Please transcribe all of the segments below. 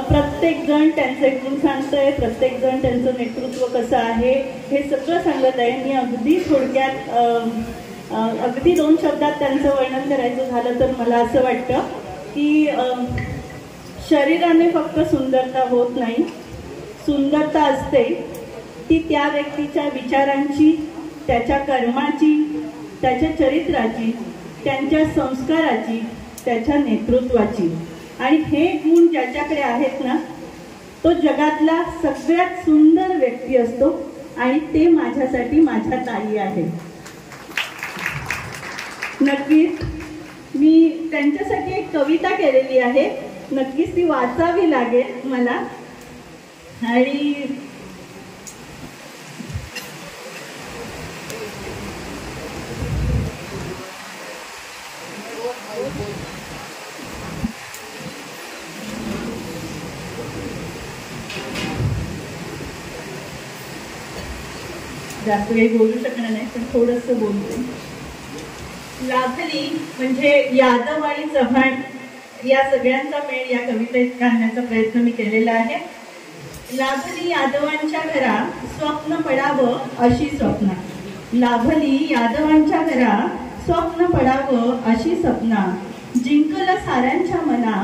प्रत्येक जण त्यांचे गुण सांगतोय, प्रत्येक जण त्यांचं नेतृत्व कसं आहे हे सगळं सांगत आहे. मी अगदी थोडक्यात अगदी 2 शब्दात त्यांचं वर्णन करायचं झालं तर मला असं वाटतं की शरीराने फक्त सुंदरता होत नाही, सुंदरता असते ती त्या व्यक्तीच्या विचारांची, त्याच्या कर्माची, त्याच्या चरित्राची, त्यांच्या संस्काराची, त्याच्या नेतृत्वाची. आणि हे गुण ज्याच्याकडे आहेत ना तो जगातला सगळ्यात सुंदर व्यक्ती असतो. आणि ते माझ्यासाठी माझ्या ताई आहे. नक्कीच मी त्यांच्यासाठी एक कविता केलेली आहे, नक्कीच ती वाचावी लागेल मला. आणि जास्त काही बोलू शकणार नाही, पण थोडंसं बोलते. लाभली म्हणजे यादव आणि चव्हाण या सगळ्यांचा मेळ या कवितेत घालण्याचा प्रयत्न मी केलेला आहे. लाभली यादवांच्या घरा स्वप्न पडावं अशी स्वप्ना, लाभली यादवांच्या घरा स्वप्न पडावं अशी स्वप्ना, जिंकलं साऱ्यांच्या मना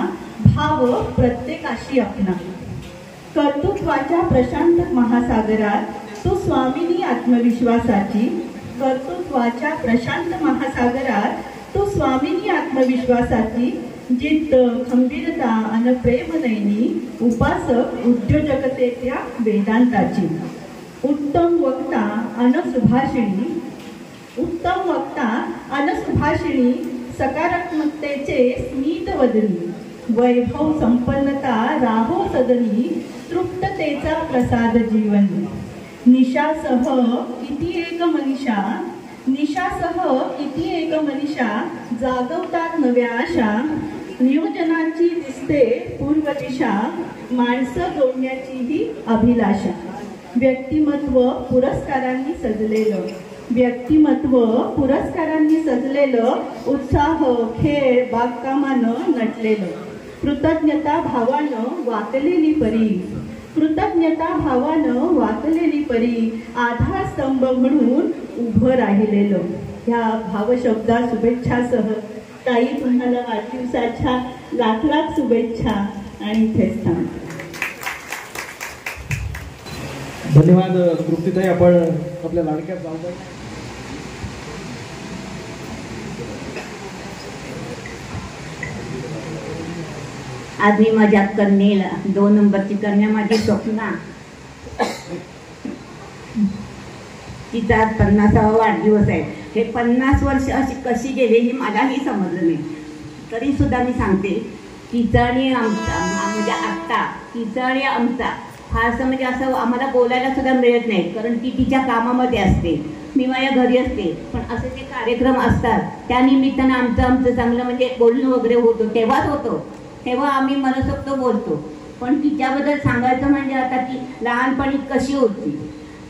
भाव प्रत्येकाशी अपना. कर्तृत्वाच्या प्रशांत महासागरात तू स्वामिनी आत्मविश्वासाची, कर्तृत्वाच्या प्रशांत महासागरात तू स्वामिनी आत्मविश्वासाची, जिद्द खंबीरता अन प्रेम नयनी, उपासक उद्योजकतेच्या वेदांताची. उत्तम वक्ता अन सुभाषिणी, उत्तम वक्ता अन सुभाषिणी, सकारात्मकतेचे स्मित वदनी, वैभव संपन्नता राहो सदनी, तृप्ततेचा प्रसाद जीवनी. निशासह किती एक मनीषा, निशासह किती एक मनीषा, जागवतात नव्या आशा, नियोजनाची दिसते पूर्व दिशा, माणसं जोडण्याची ही अभिलाषा. व्यक्तिमत्व पुरस्कारांनी सजलेलं, व्यक्तिमत्व पुरस्कारांनी सजलेलं, उत्साह खेळ बागकामानं नटलेलं, कृतज्ञता भावानं वाकलेली परी, कृतज्ञता भावानं वाकलेली परी, आधारस्तंभ म्हणून उभं राहिलेलं. ह्या भावशब्दा शुभेच्छासह ताई तुम्हाला वाढदिवसाच्या लाख लाख शुभेच्छा आणि इथेच थांबते. धन्यवाद तृप्तीताई. आपण आपल्या लाडक्या जाऊबाई आज मी माझ्या कन्येला 2 नंबरची कन्या माझी स्वप्ना, तिचा 50वा वाढदिवस आहे. हे 50 वर्ष अशी कशी गेले हे मलाही समजलं नाही. तरी सुद्धा मी सांगते, तिचा आणि आमचा म्हणजे आत्ता तिचा आणि आमचा फारसं म्हणजे असं आम्हाला बोलायला सुद्धा मिळत नाही, कारण ती तिच्या कामामध्ये असते, मी माझ्या घरी असते. पण असे जे कार्यक्रम असतात त्या निमित्तानं आमचं चांगलं म्हणजे बोलणं वगैरे होतं, तेव्हाच होतं, तेव्हा आम्ही मनसोक्त बोलतो. पण तिच्याबद्दल सांगायचं म्हणजे आता ती लहानपणी कशी होती.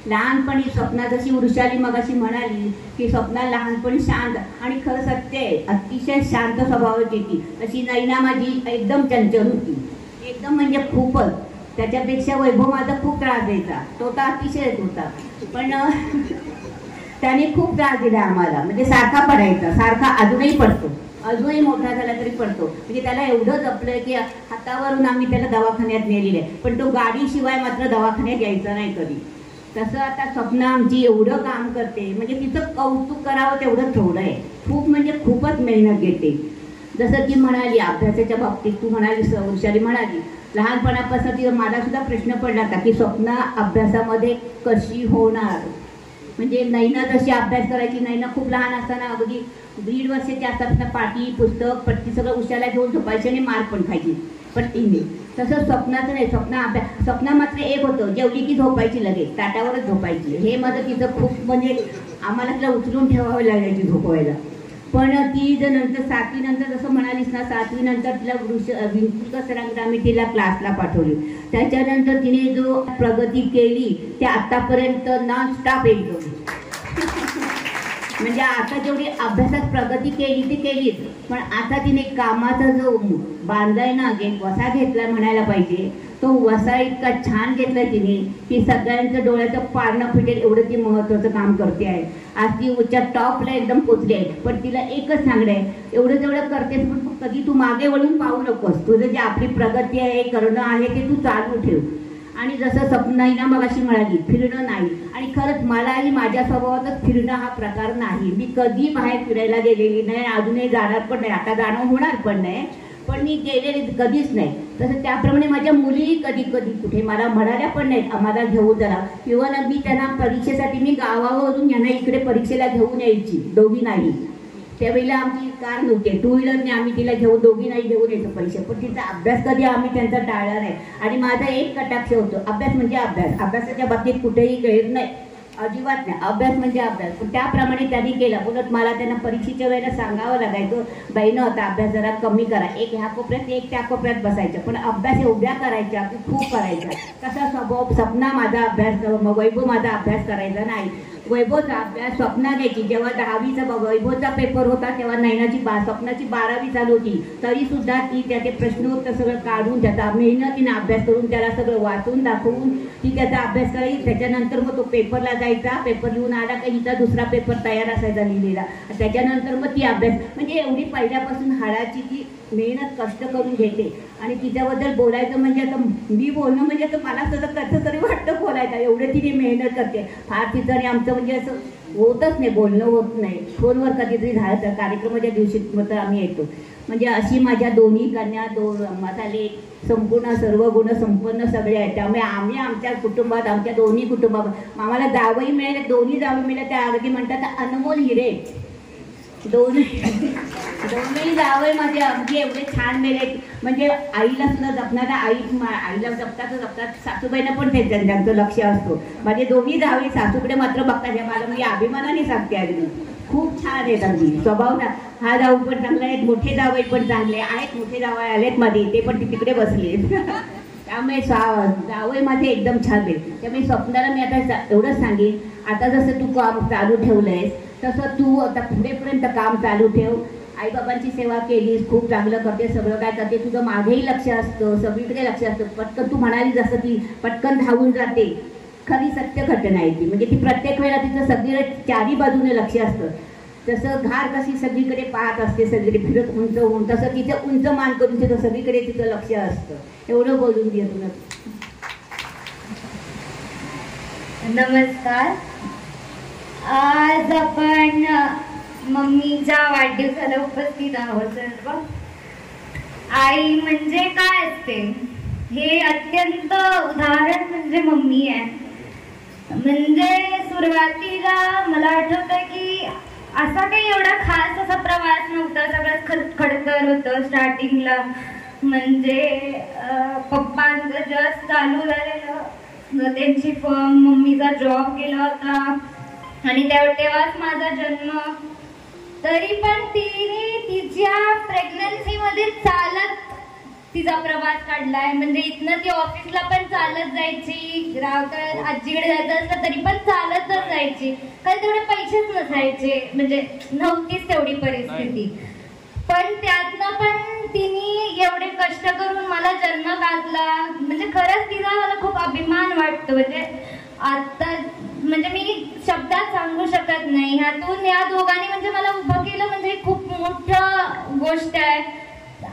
लहानपणी स्वप्ना जशी वृषाली मगाशी म्हणाली की स्वप्ना लहानपणी शांत, आणि खरं सत्य आहे, अतिशय शांत स्वभावाची ती. तशी नैना माझी एकदम चंचल होती, एकदम म्हणजे खूपच. त्याच्यापेक्षा वैभव माझा खूप त्रास द्यायचा, तो तर अतिशयच होता. पण त्याने खूप त्रास दिला आम्हाला, म्हणजे सारखा पडायचा, सारखा अजूनही पडतो, अजूनही मोठा झाला तरी पडतो. म्हणजे त्याला एवढं जपलं की हातावरून आम्ही त्याला दवाखान्यात नेलेलं आहे, पण तो गाडीशिवाय मात्र दवाखान्यात यायचा नाही कधी. तसं आता स्वप्ना आमची एवढं काम करते, म्हणजे तिचं कौतुक करावं तेवढं थोडं आहे. खूप म्हणजे खूपच मेहनत घेते. जसं ती म्हणाली अभ्यासाच्या बाबतीत, तू म्हणाली वृषाली म्हणाली लहानपणापासून ती मला सुद्धा प्रश्न पडला होता की स्वप्ना अभ्यासामध्ये कशी होणार. म्हणजे नैना जशी अभ्यास करायची, नैना खूप लहान असताना अगदी 1.5 वर्षाची असताना पाटी पुस्तक पट्टी सगळं उशाला घेऊन झोपायची आणि मार पण खायची पट्टीने. तसं स्वप्नाचं नाही, स्वप्ना मात्र एक होतं, जेवली की झोपायची, लगेच ताटावरच झोपायची. हे माझं तिचं खूप म्हणजे आम्हाला तिला उचलून ठेवावं लागायची झोपवायला. पण ती जर नंतर 7वी नंतर जसं म्हणालीस ना, 7वी नंतर तिला विंकुलकर सरांकडे आम्ही तिला क्लासला पाठवली. त्याच्यानंतर तिने जो प्रगती केली ते आतापर्यंत नॉन स्टॉप एकदम. म्हणजे आता जेवढी अभ्यासात प्रगती केली ती केलीच, पण आता तिने कामाचा जो बांधाय ना वसा घेतला म्हणायला पाहिजे, तो वसा इतका छान घेतलाय तिने की सगळ्यांचं डोळ्याचं पारणं फिटेल एवढं ती महत्त्वाचं काम करते आहे. आज ती उच्च टॉपला एकदम पोचली आहे. पण तिला एकच सांगणं आहे, एवढं जेवढं करतेस पण कधी तू मागे वळून पाहू नकोस. तुझं जे आपली प्रगती आहे करणं आहे ते तू चालू ठेव. आणि जसं स्वप्नाईना मगाशी म्हणाली फिरणं नाही, आणि खरंच मलाही माझ्या स्वभावातच फिरणं हा प्रकार नाही. मी कधी बाहेर फिरायला गेलेली नाही, अजूनही जाणार पण नाही, आता जाणं होणार पण नाही, पण मी गेलेली कधीच नाही. तसं त्याप्रमाणे माझ्या मुलीही कधी कधी कुठे मला म्हणाल्या पण नाहीत आम्हाला घेऊ जरा, किंवा मी त्यांना परीक्षेसाठी मी गावावरून यांना इकडे परीक्षेला घेऊन यायची, दोघी नाही. त्यावेळेला आमची कार नव्हती, 2 व्हीलरने आम्ही तिला घेऊन दोघी नाही घेऊन यायचो परीक्षा. पण तिचा अभ्यास कधी आम्ही त्यांचा टाळला नाही. आणि माझा एक कटाक्ष होतो, अभ्यास म्हणजे अभ्यास, अभ्यासाच्या बाबतीत कुठेही गैर नाही, अजिबात नाही. अभ्यास म्हणजे अभ्यास. पण त्याप्रमाणे त्यांनी केला. बोलत मला त्यांना परीक्षेच्या वेळेला सांगावं लागायचं, बाईनं आता अभ्यास जरा कमी करा, एक ह्या कोपऱ्यात एक त्या कोपऱ्यात बसायचं, पण अभ्यास एवढ्या करायच्या की खूप करायचा. तसा स्वभाव स्वप्ना माझा अभ्यास, वैभव माझा अभ्यास करायचा नाही. वैभवचा अभ्यास स्वप्ना घ्यायची. जेव्हा 10वीचा वैभवचा पेपर होता तेव्हा नैनाची स्वप्नाची 12वी चालू होती, तरी सुद्धा ती त्याचे प्रश्नोत्तर सगळं काढून त्याचा मेहनतीने अभ्यास करून त्याला सगळं वाचून दाखवून ती त्याचा अभ्यास करायची. त्याच्यानंतर मग तो पेपरला जायचा, पेपर लिहून आला का हिचा दुसरा पेपर तयार असायचा लिहिलेला. त्याच्यानंतर मग ती अभ्यास म्हणजे एवढी पहिल्यापासून हाडाची ती मेहनत कष्ट करून घेते. आणि तिच्याबद्दल बोलायचं म्हणजे आता मी बोलणं म्हणजे आता मला कसं तरी वाटतं बोलायचं, एवढं तिने मेहनत करते. फार तिचं आणि आमचं म्हणजे असं होतच नाही, बोलणं होत नाही. फोनवर कधीतरी झालं तर कार्यक्रमाच्या दिवशी तर आम्ही येतो. म्हणजे अशी माझ्या दोन्ही कन्या मसाले संपूर्ण सर्व गुण संपन्न सगळे आहेत. त्यामुळे आम्ही आमच्या कुटुंबात आमच्या दोन्ही कुटुंबात आम्हाला जावई मिळाले, दोन्ही जावई मिळाले त्या अगदी म्हणतात अनमोल हिरे. दोन्ही जावई माझे अगदी एवढे छान मिळाले. म्हणजे आईला सुद्धा जपणारा आईला जपतात सासूबाईंना पण त्यांचं लक्ष असतो. माझे दोन्ही जावई सासूकडे मात्र बघतात. हे मला मी अभिमानाने सांगते, अगदी खूप छान आहेत अगदी स्वभाव. हा जाऊ पण चांगला आहेत, मोठे जावई पण चांगले आहेत. मोठे जावई आलेत मध्ये, ते पण तिकडे बसले. त्यामुळे जावई माझे एकदम छान आहे. त्यामुळे स्वप्नाला मी आता एवढंच सांगेन, आता जसं तू काम चालू ठेवलंयस तसं तू आता पुढेपर्यंत काम चालू ठेव. आईबाबांची सेवा केलीस, खूप चांगलं करते, सगळं काय करते, तुझं मागेही लक्ष असतं, सगळीकडे लक्ष असतं. पटकन तू म्हणाली जसं ती पटकन धावून जाते, खरी सत्य घटना आहे ती. म्हणजे ती प्रत्येक वेळेला तिचं सगळीकडे चारी बाजूने लक्ष असतं. तसं घार कशी सगळीकडे पाहत असते, सगळीकडे फिरत उंच होऊन, तसं तिचं उंच मान करून तिथं सगळीकडे तिचं लक्ष असतं. एवढं बोलून दे तुला. नमस्कार. आज आपण मम्मीच्या वाढदिवसाला उपस्थित आहोत सर्व. आई म्हणजे काय असते हे अत्यंत उदाहरण म्हणजे मम्मी आहे. म्हणजे सुरुवातीला मला आठवतं की असा काही एवढा खास असा प्रवास नव्हता, सगळं खडतर होतं स्टार्टिंगला. म्हणजे पप्पांचं जस्ट चालू झालेलं, त्यांची फर्म, मम्मीचा जॉब केला होता आणि तेव्हाच माझा जन्म. तरी पण तिने तिच्या प्रेग्नन्सीमध्ये चालत तिचा प्रवास काढलाय. म्हणजे इथनं ती ऑफिसला पण चालत जायची, रावकर आजीकडे जायचं असलं तरी पण चालतच जायची, कारण तेवढे पैसेच नसायचे, म्हणजे नव्हतीच तेवढी परिस्थिती. पण त्यातनं पण तिने एवढे कष्ट करून मला जन्म घातला. म्हणजे खरंच तिचा मला खूप अभिमान वाटतो. म्हणजे आता म्हणजे मी शब्दात सांगू शकत नाही. ह्यातून या दोघांनी म्हणजे मला उभं केलं म्हणजे खूप मोठं गोष्ट आहे.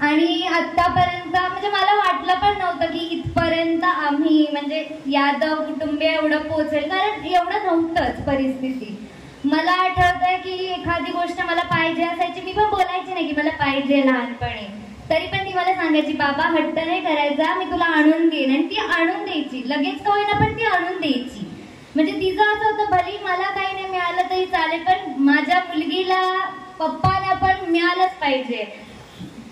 आणि आतापर्यंत म्हणजे मला वाटलं पण नव्हतं की इथपर्यंत आम्ही म्हणजे यादव कुटुंबीय एवढं पोहोचेल, कारण एवढं नव्हतंच परिस्थिती. मला आठवतंय की एखादी गोष्ट मला पाहिजे असायची, मी पण बोलायची नाही की मला पाहिजे लहानपणी, तरी पण ती मला सांगायची बाबा हट्ट नाही करायचा, मी तुला आणून देईन. आणि ती आणून द्यायची, लगेच का होईना पण ती आणून द्यायची. म्हणजे तिचं असं होतं भले मला काही नाही मिळालं तरी चालेल, पण माझ्या मुलगीला पप्पाला पण मिळालंच पाहिजे.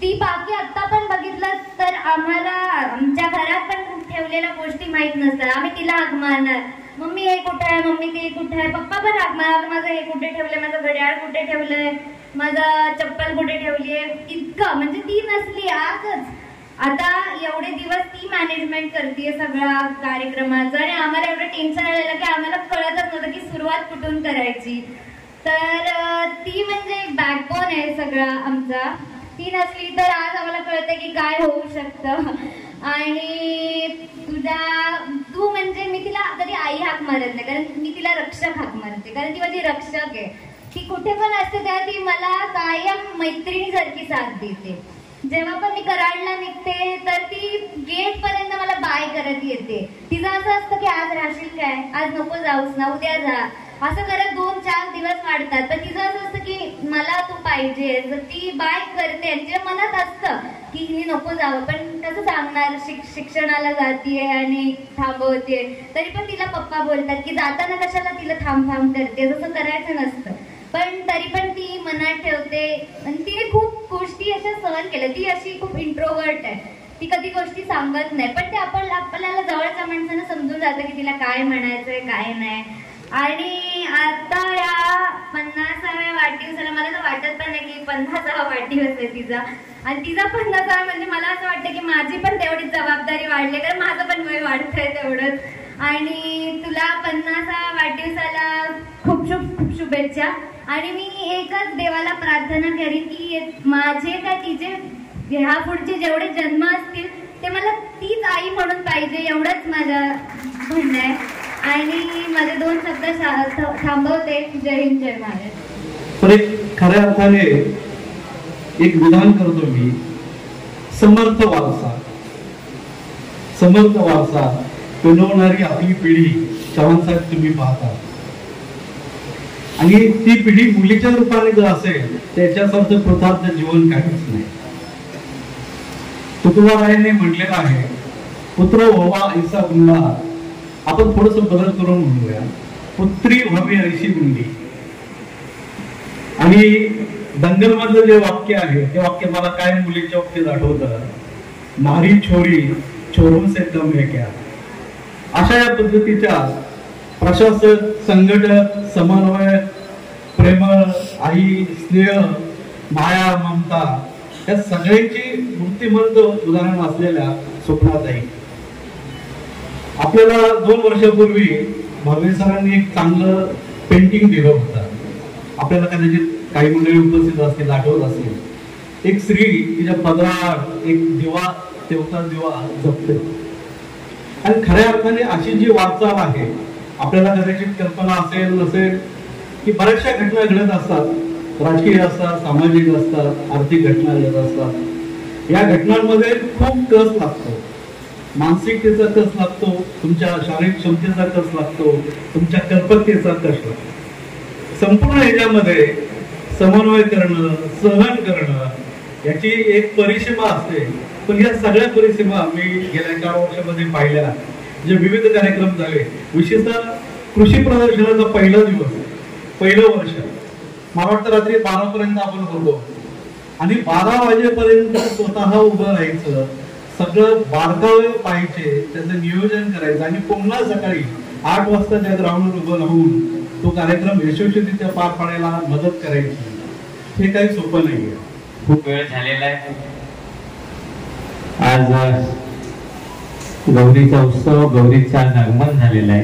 ती बाकी आता पण बघितलं तर आम्हाला आमच्या घरात पण ठेवलेल्या गोष्टी माहित नसतात. आम्ही तिला हाक मारणार, मम्मी हे कुठे आहे, मम्मी ते कुठे आहे. पप्पा पण हाक मारणार, माझं हे कुठे ठेवलंय, माझं घड्याळ कुठे ठेवलंय, माझं चप्पल कुठे ठेवलीये. इतकं म्हणजे ती नसली आजच, आता एवढे दिवस ती मॅनेजमेंट करते सगळ्या कार्यक्रमाचं. आणि आम्हाला एवढं टेन्शन आलेलं की आम्हाला कळतच नव्हतं की सुरुवात कुठून करायची. तर ती म्हणजे बॅकबोन आहे सगळा आमचा. ती नसली तर आज आम्हाला कळतं की काय होऊ शकतं. आणि तू म्हणजे मी तिला कधी आई हाक मारत नाही, कारण मी तिला रक्षक हाक मारते, कारण ती माझी रक्षक आहे. ती कुठे पण असते तेव्हा ती मला कायम मैत्रिणीसारखी साथ देते. जेव्हा पण मी कराडला निघते तर ती गेट पर्यंत मला बाय करत येते. तिचं असं असतं की आज राहशील काय, आज नको जाऊस ना, उद्या जा, असं करत 2-4 दिवस वाढतात. पण तिचं असं असतं की मला तू पाहिजे, ती बाय करते. तिच्या मनात असतं की मी नको जावं, पण कसं सांगणार, शिक्षणाला जातीये आणि थांबवते. तरी पण तिला पप्पा बोलतात की जाताना कशाला तिला थांब करते, जसं करायचं नसतं. पण तरी पण ती मनात ठेवते. आणि तिने खूप गोष्टी अशा सहन केल्या. ती अशी खूप इंट्रोवर्ट आहे, ती कधी गोष्टी सांगत नाही, पण ते आपल्याला जवळच्या माणसानं समजून जातं की तिला काय म्हणायचंय काय नाही. आणि आता या 50व्या वाढदिवसाला मला तर वाटत पण नाही की 50वा वाढदिवस आहे तिचा. आणि तिचा 50वा म्हणजे मला असं वाटतं की माझी पण तेवढीच जबाबदारी वाढली, कारण माझं पण वय वाढतंय तेवढंच. आणि तुला 50व्या वाढदिवसाला खूप शुभेच्छा. आणि मी एकच देवाला प्रार्थना करीन की माझे का तिचे ह्या पुढचे जेवढे जन्म असतील ते मला तीच आई म्हणून पाहिजे, एवढंच माझं म्हणणं आहे. आणि माझे 2 शब्द थांबवते. जय हिंद, जय महाराज. तर एक खऱ्या अर्थाने एक विधान करतो मी, समर्थ वारसा पिढवणारी आपली पिढी चव्हाणसाहेब तुम्ही पाहता. आणि ती पिढी मुलीच्या रूपाने जर असेल त्याच्यासारखं कृतार्थ जीवन काहीच नाही. तुकोबारायांनी म्हटलेलं आहे, पुत्र व्हावा ऐसा गुंडा. आपण थोडस बदल करून म्हणूया, पुत्री व्हावी ऐशी गुंडी. आणि दंगल मधलं जे वाक्य आहे ते वाक्य मला काय मुलीच्या बाबतीत आठवतं, मारी छोरी छोरों से कम है क्या. अशा या पद्धतीच्या प्रशासक, संघटक, समन्वय, प्रेमळ आई, स्नेह, माया, ममता या सगळ्यांची मूर्तिमंत उदाहरण असलेल्या स्वप्नाताई. आपल्याला 2 वर्षापूर्वी भावे सरांनी एक चांगलं पेंटिंग दिलं होतं. आपल्याला कदाचित काही मंडळी उपस्थित असतील, आठवत असेल. एक स्त्री तिच्या पदरात एक दिवा, तेवता दिवा जपते. आणि खऱ्या अर्थाने अशी जी वाटचाल आहे, आपल्याला कदाचित कल्पना असेल नसेल की बऱ्याचशा घटना घडत असतात, राजकीय असतात, सामाजिक असतात, आर्थिक घटना घडत असतात. या घटनांमध्ये खूप कस लागतो, मानसिकतेचा कस लागतो, तुमच्या शारीरिक क्षमतेचा कस लागतो, तुमच्या कल्पकतेचा कस लागतो. संपूर्ण ह्याच्यामध्ये समन्वय करणं, सहन करणं याची एक परिसीमा असते. पण या सगळ्या परिसीमा मी गेल्या 4 वर्षामध्ये पाहिल्या, जे विविध कार्यक्रम झाले. विशेषतः कृषी प्रदर्शनाचा पहिला दिवस, पहिलं वर्ष, मला वाटतं रात्री 12 पर्यंत आपण होतो. आणि 12 वाजेपर्यंत स्वतः उभं राहायचं, सगळं बारकावे पाहायचे, त्याचं नियोजन करायचं आणि पुन्हा सकाळी 8 वाजता त्या ग्राउंडवर उभं राहून तो कार्यक्रम यशस्वीरित्या पार पाडायला मदत करायची. हे काही सोपं नाहीये. खूप वेळ झालेला आहे. आज गौरीचा उत्सव, गौरीचं आज आगमन झालेलं आहे.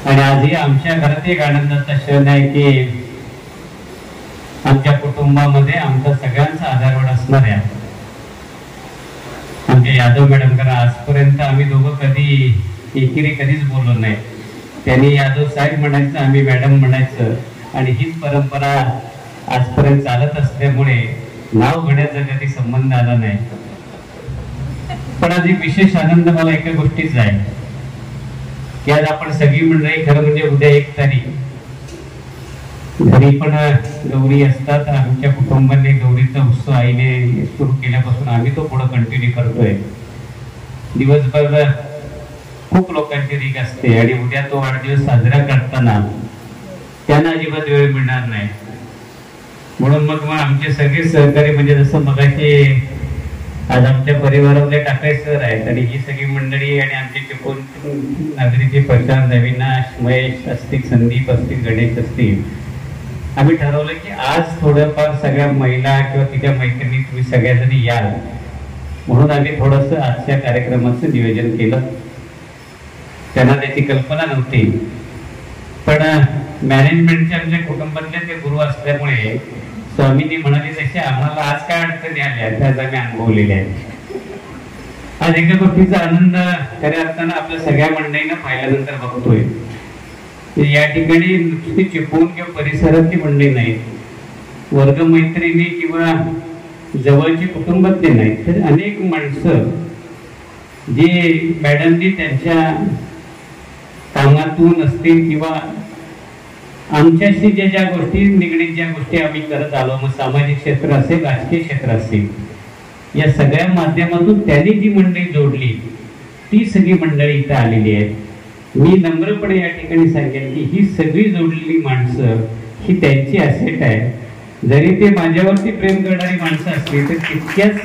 आणि आजही आमच्या घरात एक आनंदाचा क्षण आहे की आमच्या कुटुंबामध्ये आमचा सगळ्यांचा आधारवड असणाऱ्या आमच्या यादव मॅडम, कारण आजपर्यंत आम्ही दोघं कधी एकेरी कधीच बोललो नाही. त्यांनी यादव साहेब म्हणायचं, आम्ही मॅडम म्हणायचं. आणि हीच परंपरा आजपर्यंत चालत असल्यामुळे नाव घेण्याचा कधी संबंध आला नाही. पण आज एक विशेष आनंद मला एका गोष्टीचा आहे की आज आपण सगळी मंडळी, खरं म्हणजे उद्या 1 तारीख, घरी पण गौरी असतात. आमच्या कुटुंबाने गौरीचा उत्सव आईने सुरू केल्यापासून आम्ही तो पुढे कंटिन्यू करतोय. दिवसभर खूप लोकांची रीग असते आणि उद्या तो वाढदिवस साजरा करताना त्यांना अजिबात वेळ मिळणार नाही. म्हणून मग आमचे सगळे सहकारी, म्हणजे जसं मगाशी आज आमच्या परिवारामध्ये टाकाय सर आहेत आणि ही सगळी मंडळी आणि आमचे चिपळूण नागरीचे प्रशांत, अविनाश, महेश असतील, संदीप असतील, गणेश असतील, आम्ही ठरवलं की आज थोडंफार सगळ्या महिला किंवा तिच्या मैत्रिणी तुम्ही सगळ्याजणी याल, म्हणून आम्ही थोडंसं आजच्या कार्यक्रमाचं नियोजन केलं. त्यांना त्याची कल्पना नव्हती, पण मॅनेजमेंटच्या आमच्या कुटुंबातले ते गुरु असल्यामुळे स्वामींनी म्हणाले तसे आम्हाला आज काय अडचणी आल्या त्याच आम्ही अनुभवलेल्या आहेत. आज एका गोष्टीचा आनंद खऱ्या अर्थानं आपल्या सगळ्या मंडळींना पाहिल्यानंतर बघतोय. या ठिकाणी नुसती चिपळूण किंवा परिसरातली मंडळी नाहीत, वर्गमैत्रिणी किंवा जवळची कुटुंबातले नाहीत, तर अनेक माणसं जे मॅडमनी त्यांच्या कामातून असतील किंवा आमच्याशी ज्या गोष्टी निगडीत, ज्या गोष्टी आम्ही करत आलो, मग सामाजिक क्षेत्र असेल, राजकीय क्षेत्र असेल, या सगळ्या माध्यमातून त्यांनी जी मंडळी जोडली ती सगळी मंडळी इथं आलेली आहेत. मी नम्रपणे या ठिकाणी सांगेन की ही सगळी जोडलेली माणसं ही त्यांची असेट आहे. जरी ते माझ्यावरती प्रेम करणारी माणसं असली तर तितक्याच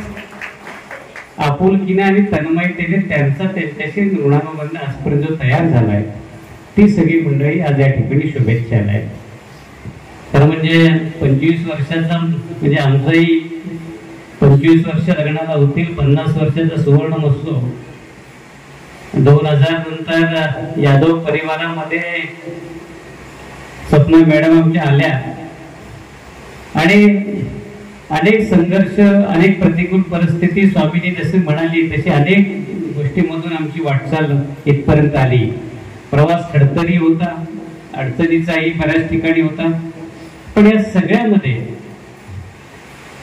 आपुलकीने आणि तन्मयतेने त्यांच्याशी ऋणानुबंध आजपर्यंत जो तयार झालाय ती सगळी मंडळी आज या ठिकाणी शुभेच्छाला आहेत. तर म्हणजे 25 वर्षाचा, म्हणजे आमचाही 25 वर्ष लग्नाला होतील, 50 वर्षाचा सुवर्ण महोत्सव 2000 नंतर यादव परिवारामध्ये सपना मॅडम आमच्या आल्या आणि अनेक संघर्ष, अनेक प्रतिकूल परिस्थिती, स्वामींनी जसे म्हणाली तशी अनेक गोष्टीमधून आमची वाटचाल इथपर्यंत आली. प्रवास खडतरी होता, अडचणीचाही बऱ्याच ठिकाणी होता, पण या सगळ्यामध्ये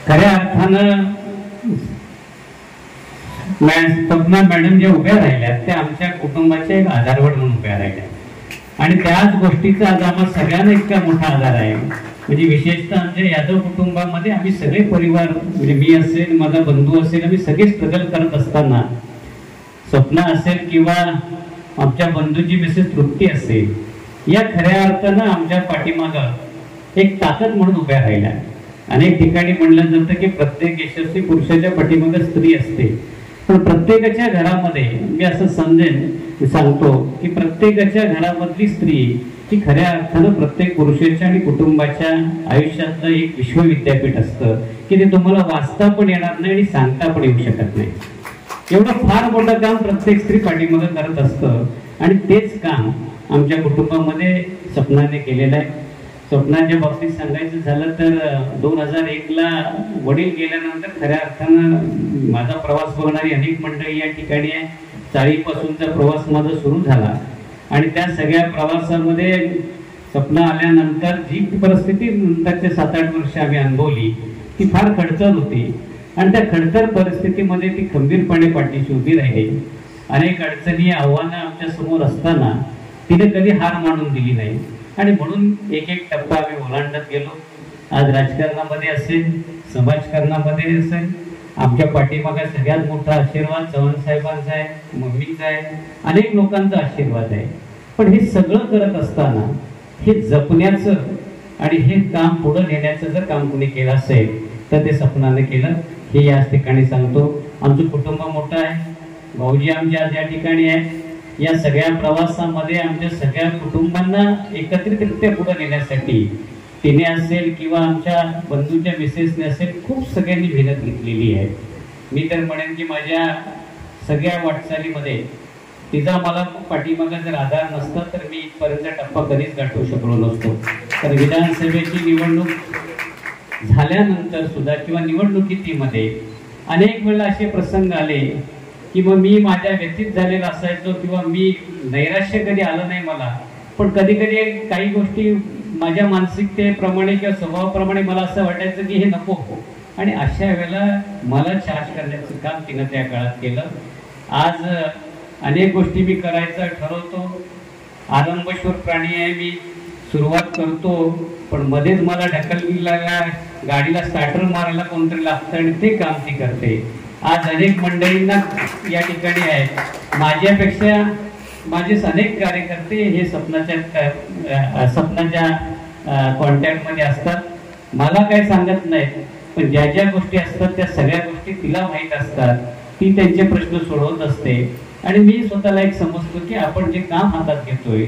खऱ्या अर्थानं सपना मॅडम ज्या उभ्या राहिल्या त्या आमच्या कुटुंबाच्या एक आधारवड म्हणून उभ्या राहिल्या. आणि त्याच गोष्टीचा आज आम्हाला सगळ्यांना इतका मोठा आधार आहे. म्हणजे विशेषतः आमच्या यादव कुटुंबामध्ये आम्ही सगळे परिवार, म्हणजे मी असेल, माझा बंधू असेल, आम्ही सगळे स्ट्रगल करत असताना स्वप्ना असेल किंवा आमच्या बंधूची मिसेस तृप्ती असेल, या खऱ्या अर्थानं आमच्या पाठीमागं एक ताकद म्हणून उभ्या राहिल्या. अनेक ठिकाणी म्हणलं जातं की प्रत्येक यशस्वी पुरुषाच्या पाठीमागं स्त्री असते, पण प्रत्येकाच्या घरामध्ये मी असं सांगतो की प्रत्येकाच्या घरामधली स्त्री ही खऱ्या अर्थानं प्रत्येक पुरुषाच्या आणि कुटुंबाच्या आयुष्यातलं एक विश्वविद्यापीठ असतं की ते तुम्हाला वाचता पण येणार नाही आणि सांगता पण येऊ शकत नाही. एवढं फार मोठं काम प्रत्येक स्त्री पाठीमागं करत असतं आणि तेच काम आमच्या कुटुंबामध्ये स्वप्नाने केलेलं आहे. स्वप्नाच्या बाबतीत सांगायचं झालं तर 2001ला वडील गेल्यानंतर खऱ्या अर्थानं माझा प्रवास बघणारी अनेक मंडळी या ठिकाणी आहे. चाळीपासूनचा प्रवास माझा सुरू झाला आणि त्या सगळ्या प्रवासामध्ये स्वप्ना आल्यानंतर जी परिस्थिती नंतरचे 7-8 वर्ष आम्ही अनुभवली ती फार खडतर होती आणि त्या खडतर परिस्थितीमध्ये ती खंबीरपणे पाठीशी उभी राहिली. अनेक अडचणी, आव्हानं आमच्या समोर असताना तिने कधी हार मानून दिली नाही आणि म्हणून एक एक टप्पा आम्ही ओलांडत गेलो. आज राजकारणामध्ये असेल, समाजकारणामध्ये असेल, आमच्या पाठीमागे सगळ्यात मोठा आशीर्वाद चव्हाण साहेबांचा आहे, मम्मीचा आहे, अनेक लोकांचा आशीर्वाद आहे. पण हे सगळं करत असताना हे जपण्याचं आणि हे काम पुढे नेण्याचं जर काम कोणी केलं असेल तर ते स्वप्नाने केलं, हे याच ठिकाणी सांगतो. आमचं कुटुंब मोठं आहे, भाऊजी आमच्या आज या ठिकाणी आहे. या सगळ्या प्रवासामध्ये आमच्या सगळ्या कुटुंबांना एकत्रितरित्या पुढे नेण्यासाठी तिने असेल किंवा आमच्या बंधूच्या मिसेसने असेल खूप सगळ्यांनी मेहनत घेतलेली आहे. मी तर म्हणेन की माझ्या सगळ्या वाटचालीमध्ये तिचा मला पाठीमागा जर आधार नसता तर मी इथपर्यंत टप्पा कधीच गाठवू शकलो नसतो. तर विधानसभेची निवडणूक झाल्यानंतर सुद्धा किंवा निवडणुकीमध्ये अनेक वेळा असे प्रसंग आले की मग मी माझ्या व्यतीत झालेला असायचो किंवा मी नैराश्य कधी आलं नाही मला, पण कधी कधी काही गोष्टी माझ्या मानसिकतेप्रमाणे किंवा स्वभावाप्रमाणे मला असं वाटायचं की हे नको, आणि अशा वेळेला मला चार्ज करण्याचं काम तिनं त्या काळात केलं. आज अनेक गोष्टी मी करायचं ठरवतो, आरंभश्वर प्राणी आहे मी, सुरुवात करतो पण मध्येच मला ढकलला गाडीला स्टार्टर मारायला कोणतरी लागतं आणि ते काम ती करते. आज अनेक मंडळींना या ठिकाणी आहेत, माझ्यापेक्षा माझे अनेक कार्यकर्ते हे स्वप्नाच्या कॉन्टॅक्टमध्ये असतात. मला काही सांगत नाहीत, पण ज्या ज्या गोष्टी असतात त्या सगळ्या गोष्टी तिला माहीत असतात, ती त्यांचे प्रश्न सोडवत असते. आणि मी स्वतःला एक समजतो की आपण जे काम हातात घेतोय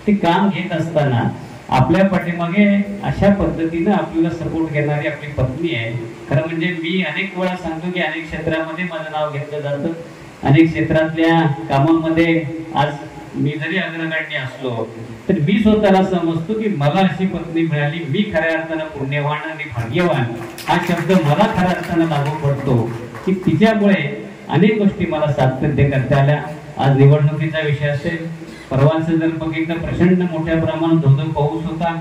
ते काम घेत असताना आपल्या पाठीमागे अशा पद्धतीनं आपल्याला सपोर्ट घेणारी आपली पत्नी आहे. खरं म्हणजे मी अनेक वेळा सांगतो की अनेक क्षेत्रामध्ये माझं नाव घेतलं जातं, अनेक क्षेत्रातल्या कामामध्ये आज मी जरी अग्रगण्य असलो तर मी स्वतःला समजतो की मला अशी पत्नी मिळाली, मी खऱ्या अर्थानं पुण्यवान आणि भाग्यवान हा शब्द मला खऱ्या अर्थानं लागू पडतो की तिच्यामुळे अनेक गोष्टी मला सातत्य करता आल्या. आज निवडणुकीचा विषय असेल, परवाचं जर बघितलं प्रचंड मोठ्या प्रमाणात धोधो पाऊस होता.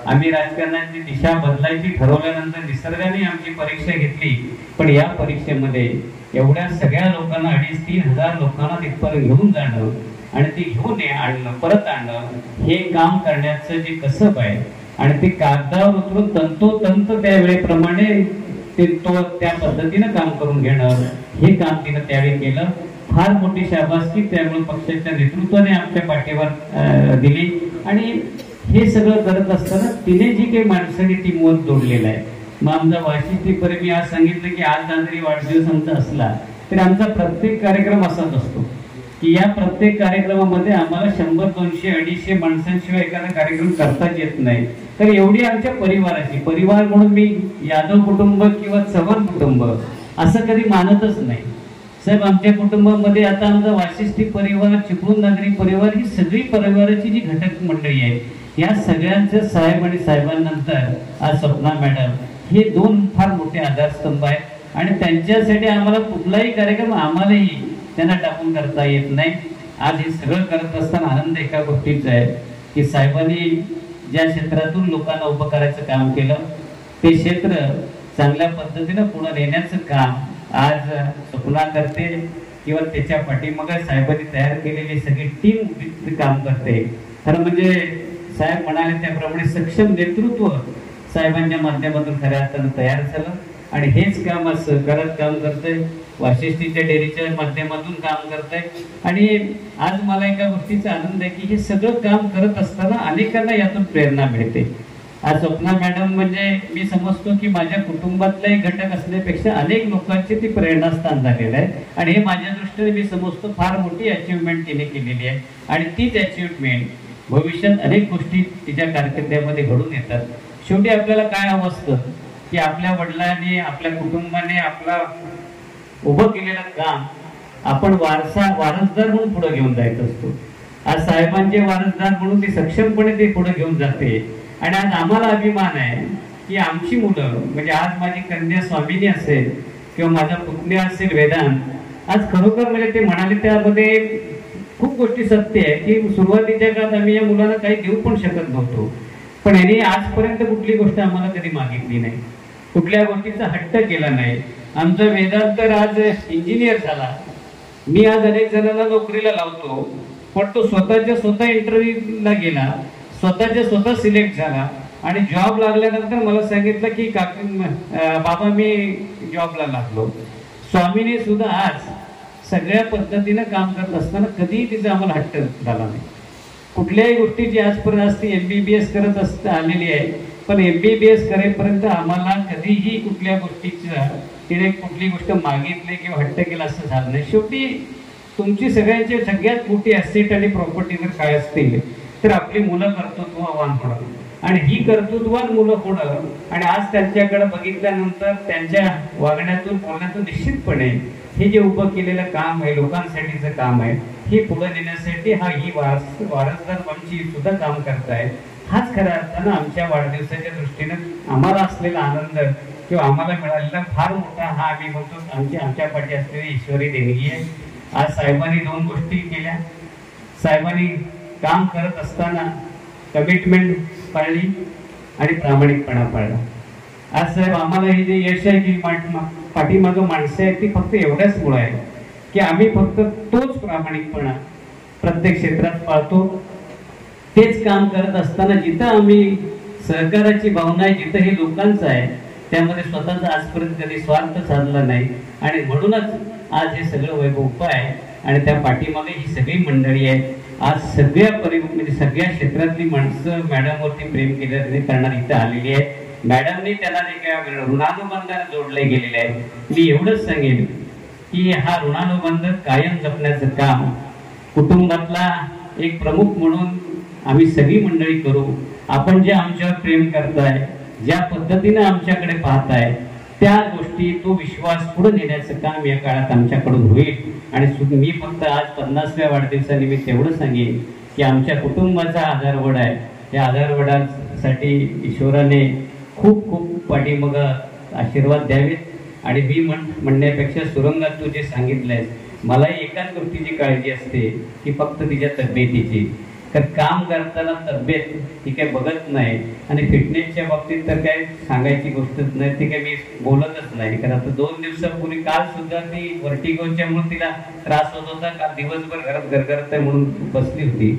आम्ही राजकारणाची दिशा बदलायची ठरवल्यानंतर निसर्गाने आमची परीक्षा घेतली, पण या परीक्षेमध्ये एवढ्या सगळ्या लोकांना 2,500-3 हजार लोकांना तिथपर्यंत घेऊन जाणं आणि ते घेऊन आणणं परत आणणं हे काम करण्याचं जे कसब आहे आणि ते कागदावर उतरून तंतोतंत त्या वेळेप्रमाणे त्या पद्धतीनं काम करून घेणं हे काम तिनं त्यावेळी केलं. फार मोठी शाबासकी त्यामुळे पक्षाच्या नेतृत्वाने आमच्या पाठीवर दिली. आणि हे सगळं करत असताना तिने जी काही माणसाने टीमवर जोडलेलं आहे, मग आमचा वाशिष्ठीपर्यंत मी आज सांगितलं की आज जरी वाढदिवस आमचा असला तरी आमचा प्रत्येक कार्यक्रम असाच असतो की या प्रत्येक कार्यक्रमामध्ये आम्हाला 100, 200, 250 माणसांशिवाय एखादा कार्यक्रम करताच येत नाही. तर एवढी आमच्या परिवाराची, परिवार म्हणून मी यादव कुटुंब किंवा चव्हाण कुटुंब असं कधी मानतच नाही. साहेब आमच्या कुटुंबामध्ये आता आमचा वाशिष्ठी परिवार, चिपळूण नगरी परिवार ही सगळी परिवाराची जी घटक मंडळी आहे, या सगळ्यांचं साहेब आणि साहेबांनंतर आज स्वप्ना मॅडम हे दोन फार मोठे आधारस्तंभ आहेत आणि त्यांच्यासाठी आम्हाला कुठलाही कार्यक्रम आम्हालाही त्यांना टाकून करता येत नाही. आज हे सगळं करत असताना आनंद एका गोष्टीचा आहे की साहेबांनी ज्या क्षेत्रातून लोकांना उभं करायचं काम केलं ते क्षेत्र चांगल्या पद्धतीनं पुढे नेण्याचं काम आज स्वप्ना करते किंवा त्याच्या पाठीमागे साहेबांनी तयार केलेली सगळी टीम काम करते. खरं म्हणजे साहेब म्हणाले त्याप्रमाणे सक्षम नेतृत्व साहेबांच्या माध्यमातून खऱ्या अर्थानं तयार झालं आणि हेच काम आज सहकारात काम करतंय, वाशिष्ठीच्या डेअरीच्या माध्यमातून काम करतंय. आणि आज मला एका गोष्टीचा आनंद आहे की हे सगळं काम करत असताना अनेकांना यातून प्रेरणा मिळते. आज स्वप्ना मॅडम म्हणजे मी समजतो की माझ्या कुटुंबातला एक घटक असण्यापेक्षा अनेक लोकांची ती प्रेरणास्थान झालेलं आहे आणि हे माझ्या दृष्टीने मी समजतो फार मोठी अचिव्हमेंट तिने केलेली आहे आणि तीच अचिव्हमेंट भविष्यात अनेक गोष्टी तिच्या कारकिर्दीमध्ये घडून येतात. शेवटी आपल्याला काय हवं असतं की आपल्या वडिलांनी आपल्या कुटुंबाने आपला उभं केलेलं काम आपण वारसदार म्हणून पुढे घेऊन जायच असतो. आज साहेबांचे वारसदार म्हणून ती सक्षमपणे ते पुढे घेऊन जाते आणि आज आम्हाला अभिमान आहे की आमची मुलं म्हणजे आज माझी कन्या स्वामिनी असेल किंवा माझा पुतण्या असेल वेदांत, आज खरोखर म्हणजे ते म्हणाले त्यामध्ये खूप गोष्टी सत्य आहे की सुरुवातीच्या काळात आम्ही या मुलांना काही देऊ पण शकत नव्हतो, पण यांनी आजपर्यंत कुठली गोष्ट आम्हाला कधी मागितली नाही, कुठल्या गोष्टीचा हट्ट केला नाही. आमचा वेदांत तर आज इंजिनियर झाला. मी आज अनेक जणांना नोकरीला लावतो पण तो स्वतः इंटरव्ह्यूला गेला, स्वतः सिलेक्ट झाला आणि जॉब लागल्यानंतर मला सांगितलं की बाबा मी जॉबला लागलो. स्वामीने सुद्धा आज सगळ्या पद्धतीनं काम करत असताना कधीही तिचा आम्हाला हट्ट झाला नाही. कुठल्याही गोष्टीची आजपर्यंत असती MBBS करत आलेली आहे, पण MBBS करेपर्यंत आम्हाला कधीही कुठल्या गोष्टीचा तिने कुठली गोष्ट मागितली किंवा हट्ट केला असं झालं नाही. शेवटी तुमची सगळ्यांची सगळ्यात मोठी ॲसेट आणि प्रॉपर्टी जर काय असतील तर आपली मुलं कर्तृत्ववान होणं आणि ही कर्तृत्ववान मुलं होणं आणि आज त्यांच्याकडे बघितल्यानंतर त्यांच्या वागण्यातून बोलण्यातून निश्चितपणे हे जे उभं केलेलं काम आहे, लोकांसाठीचं काम आहे, हे पुढे नेण्यासाठी ही वारसदार आमची सुद्धा काम करतायत. हाच खऱ्या अर्थानं आमच्या वाढदिवसाच्या दृष्टीनं आम्हाला असलेला आनंद किंवा आम्हाला मिळालेला फार मोठा हा आम्ही म्हणतो आमच्या पाठी असलेली ईश्वरी देणगी आहे. आज साहेबांनी दोन गोष्टी केल्या. साहेबांनी काम करत असताना कमिटमेंट पाळली आणि प्रामाणिकपणा पाळला. आज साहेब आम्हाला हे जे यश आहे की पाठीमागं माणसं आहेत ती फक्त एवढ्याच मुळे आहे की आम्ही फक्त तोच प्रामाणिकपणा प्रत्येक क्षेत्रात पाळतो. तेच काम करत असताना जिथं आम्ही सहकाराची भावना आहे, जिथं हे लोकांचं आहे, त्यामध्ये स्वतःचा आजपर्यंत कधी स्वार्थ साधला नाही आणि म्हणूनच आज हे सगळं वैभव आहे आणि त्या पाठीमागे ही सगळी मंडळी आहे. आज सगळ्या म्हणजे सगळ्या क्षेत्रातली माणसं मॅडमवरती प्रेम करणारी इथं आलेली आहे. मॅडमनी त्यांना ऋणानुबंधाने जोडले गेलेले आहे. मी एवढंच सांगेन की हा ऋणानुबंध कायम जपण्याचं काम कुटुंबातला एक प्रमुख म्हणून आम्ही सगळी मंडळी करू. आपण जे आमच्यावर प्रेम करताय, ज्या पद्धतीने आमच्याकडे पाहताय, त्या गोष्टी तो विश्वास पुढे नेण्याचं काम या काळात आमच्याकडून होईल. आणि मी फक्त आज 50व्या वाढदिवसानिमित्त एवढं सांगेन की आमच्या कुटुंबाचा आधारवड आहे. या आधारवडासाठी ईश्वराने खूप खूप पाठीमाग आशीर्वाद द्यावेत आणि मी म्हणण्यापेक्षा सुरंगात तू जे सांगितलंयस, मलाही एकाच गोष्टीची काळजी असते की फक्त तिच्या तब्येतीची. तर काम करताना तब्येत ती काही बघत नाही आणि फिटनेसच्या बाबतीत तर काय सांगायची गोष्टच नाही, ती काही मी बोलतच नाही. कारण आता 2 दिवसापूर्वी काल सुद्धा ती वर्टिगोच्या म्हणून तिला त्रास होत होता. काल दिवसभर घरात गरगरत आहे म्हणून बसली होती.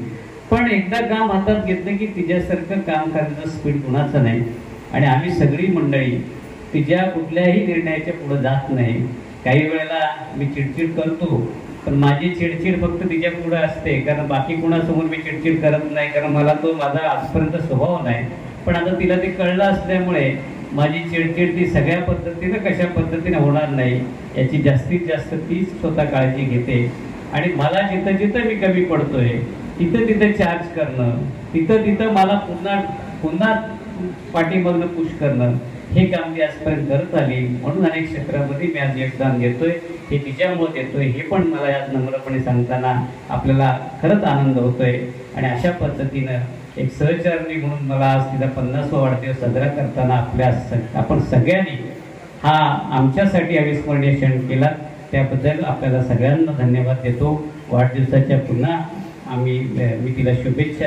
पण एकदा काम हातात घेतलं की तिच्यासारखं काम करण्याचं स्पीड कुणाचं नाही आणि आम्ही सगळी मंडळी तिच्या कुठल्याही निर्णयाच्या पुढे जात नाही. काही वेळेला मी चिडचिड करतो पण माझी चिडचिड फक्त तिच्या पुढे असते, कारण बाकी कुणासमोर मी चिडचिड करत नाही, कारण मला तो माझा आजपर्यंत स्वभाव नाही. पण आता तिला ते कळलं असल्यामुळे माझी चिडचिड ती सगळ्या पद्धतीनं कशा पद्धतीने होणार नाही याची जास्तीत जास्त तीच स्वतः काळजी घेते. आणि मला जिथं जिथं मी कमी पडतोय तिथं तिथं चार्ज करणं, तिथं तिथं मला पुन्हा पाठीमागनं पुश करणं, हे काम मी आजपर्यंत करत आली, म्हणून अनेक क्षेत्रामध्ये मी आज योगदान देतोय. हे तिच्यामुळे देतोय हे पण मला आज नम्रपणे सांगताना आपल्याला खरंच आनंद होतोय. आणि अशा पद्धतीनं एक सहचारणी म्हणून मला आज तिचा 50वा वाढदिवस साजरा करताना आपण सगळ्यांनी हा आमच्यासाठी अविस्मरणीय क्षण केला, त्याबद्दल आपल्याला सगळ्यांना धन्यवाद देतो. वाढदिवसाच्या पुन्हा मी तिला शुभेच्छा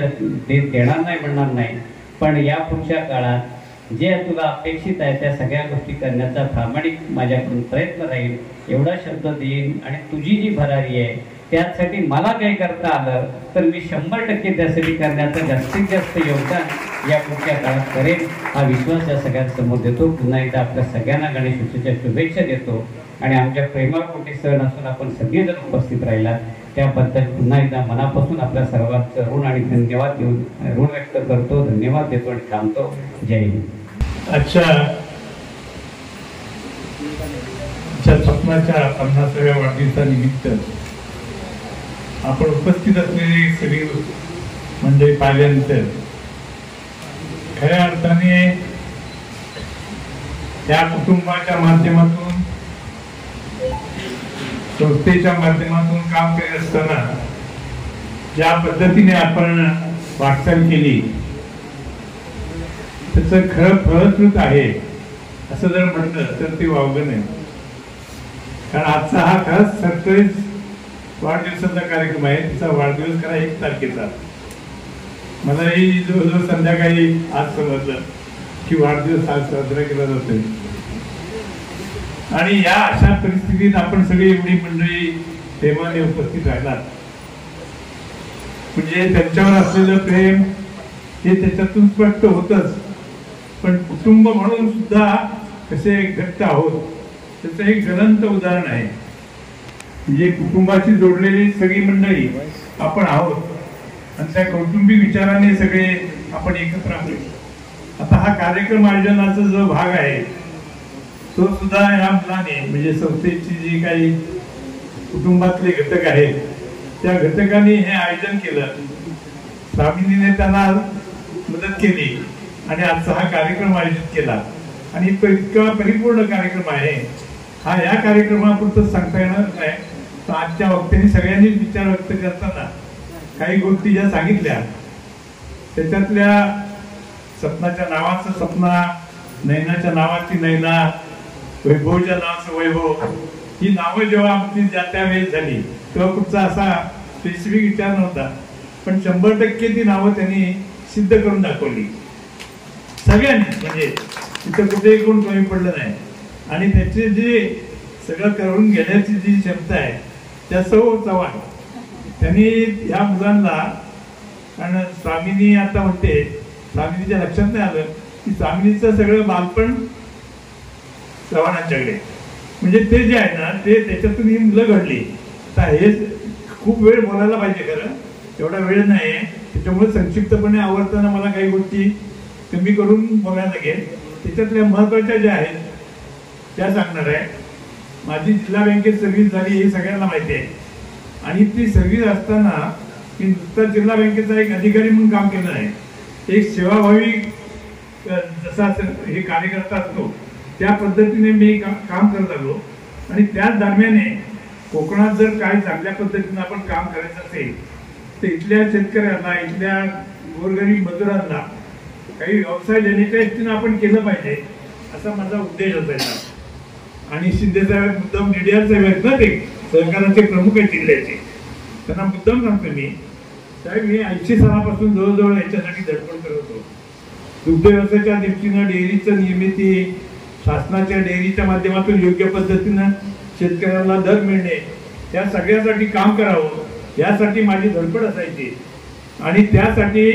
देणार नाही म्हणणार नाही, पण या पुढच्या काळात जे तुला अपेक्षित आहे त्या सगळ्या गोष्टी करण्याचा प्रामाणिक माझ्याकडून प्रयत्न राहील एवढा शब्द देईन. आणि तुझी जी भरारी आहे त्यासाठी मला काही करता आलं तर मी 100% त्यासाठी करण्याचं जास्तीत जास्त योगदान या पुढच्या काळात करेन, हा विश्वास या सगळ्यांसमोर देतो. पुन्हा एकदा आपल्या सगळ्यांना गणेश उत्सवाच्या शुभेच्छा देतो. आणि आमच्या प्रेमापोटी सण असून आपण सगळेजण उपस्थित राहिला त्याबद्दल पुन्हा एकदा मनापासून आपल्या सर्वांचं ऋण आणि धन्यवाद देऊन ऋण व्यक्त करतो, धन्यवाद देतो आणि थांबतो. जय हिंद. स्वप्नाच्या 50व्या वाढदिवसानिमित्त आपण उपस्थित असलेली सगळी मंडळी पाहिल्यानंतर खऱ्या अर्थाने या कुटुंबाच्या माध्यमातून संस्थेच्या माध्यमातून काम करत असताना ज्या पद्धतीने आपण वाटचाल केली त्याचं खरं फलश्रुत आहे असं जर म्हटलं तर ते वावगं नाही. कारण आजचा हा खास 37 वाढदिवसाचा कार्यक्रम आहे. तिचा वाढदिवस खरा 1 तारखेचा. मलाही जवळजवळ संध्याकाळी आज समजलं की वाढदिवस आज साजरा केला जातोय. आणि या अशा परिस्थितीत आपण सगळी एवढी मंडळी प्रेमाने उपस्थित राहिलात म्हणजे त्यांच्यावर असलेलं प्रेम हे त्याच्यातून स्पष्ट होतच. पण कुटुंब म्हणून सुद्धा कसे घट्ट आहोत त्याचं एक ज्वलंत उदाहरण आहे. म्हणजे कुटुंबाशी जोडलेली सगळी मंडळी आपण आहोत आणि त्या कौटुंबिक विचाराने सगळे आपण एकत्र आहोत. आता हा कार्यक्रम आयोजनाचा जो भाग आहे तो सुद्धा या मुलाने म्हणजे संस्थेची जी काही कुटुंबातले घटक आहेत त्या घटकांनी हे आयोजन केलं. स्वामींनी त्यांना मदत केली आणि आजचा हा कार्यक्रम आयोजित केला. आणि तो इतका परिपूर्ण कार्यक्रम आहे. हा या कार्यक्रमापुरतं सांगता येणार नाही. तर आजच्या वक्त्यांनी सगळ्यांनी विचार व्यक्त करताना काही गोष्टी ज्या सांगितल्या त्याच्यातल्या सपनाच्या नावाचं सपना, नैनाच्या नावाची नैना, वैभवच्या नावाचं वैभव, ही नावं जेव्हा आमची ज्या त्यावेळेस झाली तेव्हा कुठचा असा स्पेसिफिक विचार नव्हता. पण 100% ती नावं त्यांनी सिद्ध करून दाखवली सगळ्यांनी. म्हणजे तिथं कुठेही कोण कमी पडलं नाही. आणि त्याचे जे सगळं करून घेण्याची जी क्षमता आहे त्या चव्हाण त्यांनी या मुलांना, कारण स्वामीनी आता म्हणते स्वामीनीच्या लक्षात नाही आलं की स्वामीनीचं सगळं बालपण चव्हाणांच्याकडे, म्हणजे ते जे आहे ना ते त्याच्यातून ही मुलं घडली. आता हे खूप वेळ बोलायला पाहिजे खरं, एवढा वेळ नाही. त्याच्यामुळे संक्षिप्तपणे आवडताना मला काही गोष्टी कमी करून बोलायला लागेल. त्याच्यातल्या महत्वाच्या ज्या आहेत त्या सांगणार आहे. माझी जिल्हा बँकेत सर्व्हिस झाली हे सगळ्यांना माहिती आहे. आणि ती सर्व्हिस असताना मी नुसता जिल्हा बँकेचा एक अधिकारी म्हणून काम केलं आहे. एक सेवाभावी जसा हे कार्यकर्ता असतो त्या पद्धतीने मी काम करत आलो. आणि त्याच दरम्याने कोकणात जर काय चांगल्या पद्धतीने आपण काम करायचं असेल तर इथल्या शेतकऱ्यांना, इथल्या गोरगरीब मजुरांना काही व्यवसाय देण्याच्या दृष्टीने आपण केलं पाहिजे असा माझा उद्देश होता. आणि शिंदे साहेब मुद्दाम DDR साहेब आहेत ना, ते सहकाराचे प्रमुख आहेत जिल्ह्याचे, त्यांना मुद्दाम सांगतो मी साहेब मी 80 सालापासून जवळजवळ याच्यासाठी धडपड करत होतो. दुग्ध व्यवसायाच्या दृष्टीनं डेअरीचं निर्मिती, शासनाच्या डेअरीच्या माध्यमातून योग्य पद्धतीनं शेतकऱ्यांना दर मिळणे, त्या सगळ्यासाठी काम करावं यासाठी माझी धडपड असायची. आणि त्यासाठी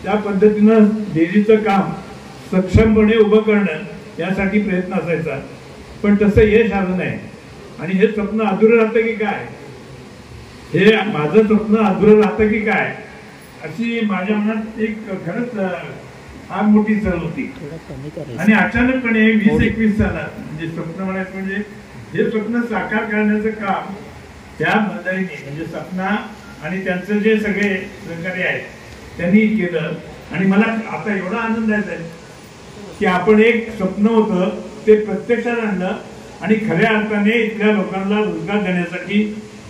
त्या पद्धतीनं डेअरीचं काम सक्षमपणे उभं करणं यासाठी प्रयत्न असायचा. पण तसं यश आलं नाही. आणि हे स्वप्न अधुरं राहतं की काय, हे माझं स्वप्न अधुरं राहतं की काय अशी माझ्या मनात एक खरंच फार मोठी चढ होती. आणि अचानकपणे 20-21 सालात म्हणजे स्वप्न म्हणायचं म्हणजे हे स्वप्न साकार करण्याचं काम त्या मंडळींनी म्हणजे सपना आणि त्यांचं जे सगळे सहकारी आहेत त्यांनी केलं. आणि मला आता एवढा आनंद आहे की आपण एक स्वप्न होतं ते प्रत्यक्षात आणलं आणि खऱ्या अर्थाने इथल्या लोकांना रोजगार देण्यासाठी